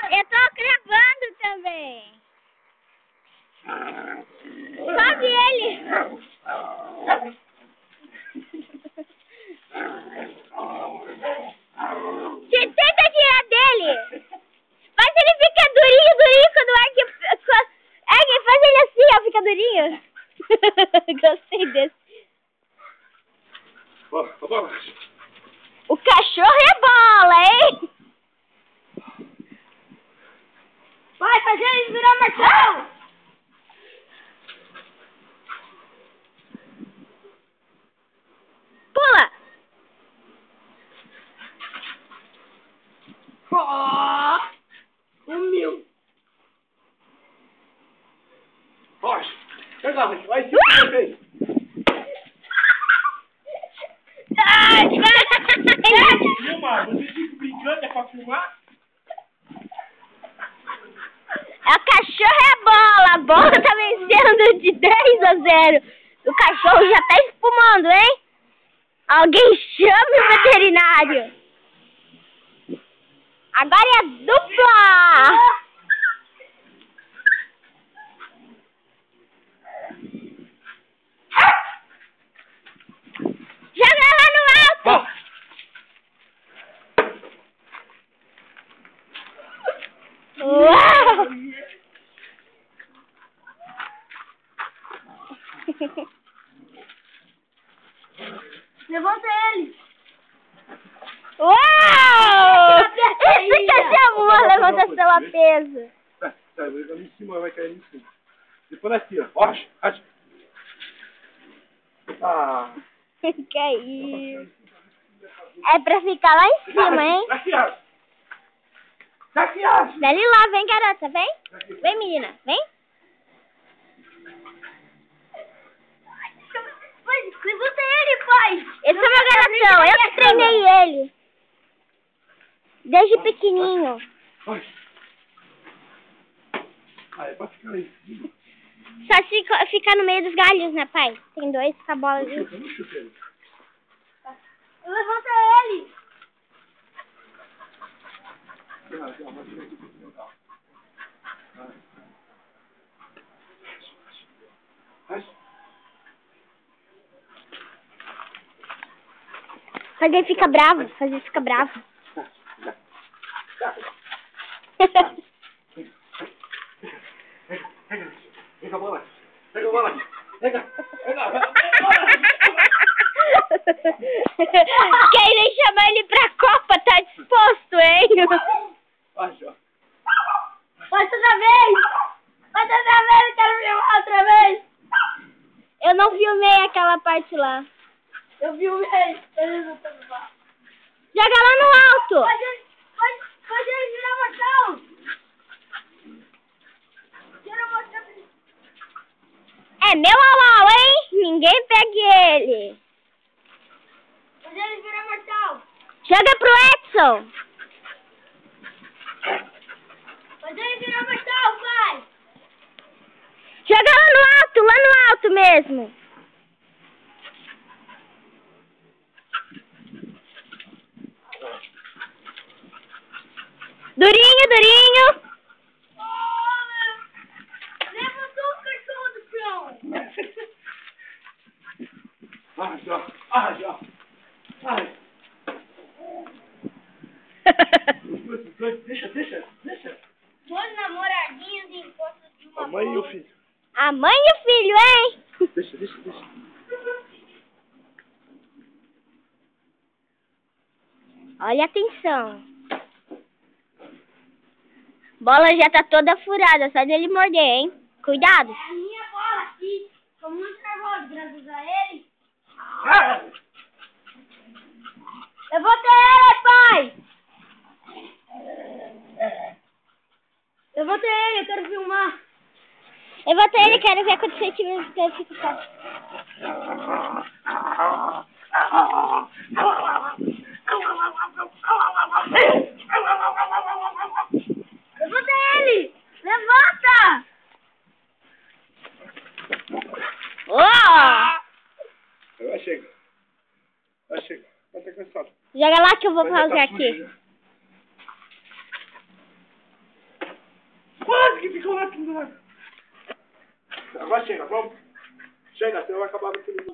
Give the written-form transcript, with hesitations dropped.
Eu tô gravando também. Sobe ele. Você tenta tirar dele. Faz ele ficar durinho quando o Ark... faz ele assim, ó, fica durinho. Gostei desse. Bola. O cachorro é bola, hein? Vai fazer ele virar martelo. Pula. Sumiu. Rocha, pega, vai se ver. Filma, você fica brincando, é pra filmar? O cachorro é bola. A bola tá vencendo de 10-0. O cachorro já tá espumando, hein? Alguém chame o veterinário. Agora é a dupla. Joga lá no alto. Uau! Levanta ele! Uau! Isso que é amor, levanta pela peso. Vai ali em cima, vai cair ali em cima. Depois aqui, ó. Rocha. Ah. Que é isso? É pra ficar lá em cima, hein? Aqui, ó. Daqui, ó. Dali lá, vem, garota, vem. Vem, menina, vem. Levanta ele, pai! Esse é meu garotão, eu que treinei ele. Desde pequenininho. É pra ficar lá em cima. Só se ficar no meio dos galhos, né, pai? Tem dois com a bola ali. Não chuta ele. Levanta ele! Faz ele ficar bravo, faz ele ficar bravo. Pega a bola. Pega a bola. Pega. Querem chamar ele pra Copa, tá disposto, hein? Vai, Jó. Faz outra vez! Faz outra vez, quero filmar outra vez! Eu não filmei aquela parte lá. Eu filmei! Joga lá no alto! Faz ele virar mortal! Tira mortal! É meu au, hein? Ninguém pegue ele. Faz ele virar mortal! Joga pro Edson! Faz ele virar mortal, pai! Joga lá no alto mesmo. Durinho. Levantou o cachorro do chão! Jó. Ai. Deixa. Dois namoradinhos em encontro de uma A mãe e o filho. A mãe e o filho, hein? Deixa. Olha a atenção. Bola já tá toda furada, só dele morder, hein? Cuidado. A minha bola aqui, tô muito nervoso, graças a ele. Levanta ele, pai! Levanta ele, eu quero filmar. Levanta ele, quero ver quantos centímetros ele fica só. Levanta ele! Levanta! Oh! Vai chegar. Vai ter cansado. Joga lá que eu vou Mas já pausar tá aqui. sujo, né? que ficam lá pendurados. Agora chega, vamos. Chega, senão vai acabar com aquele...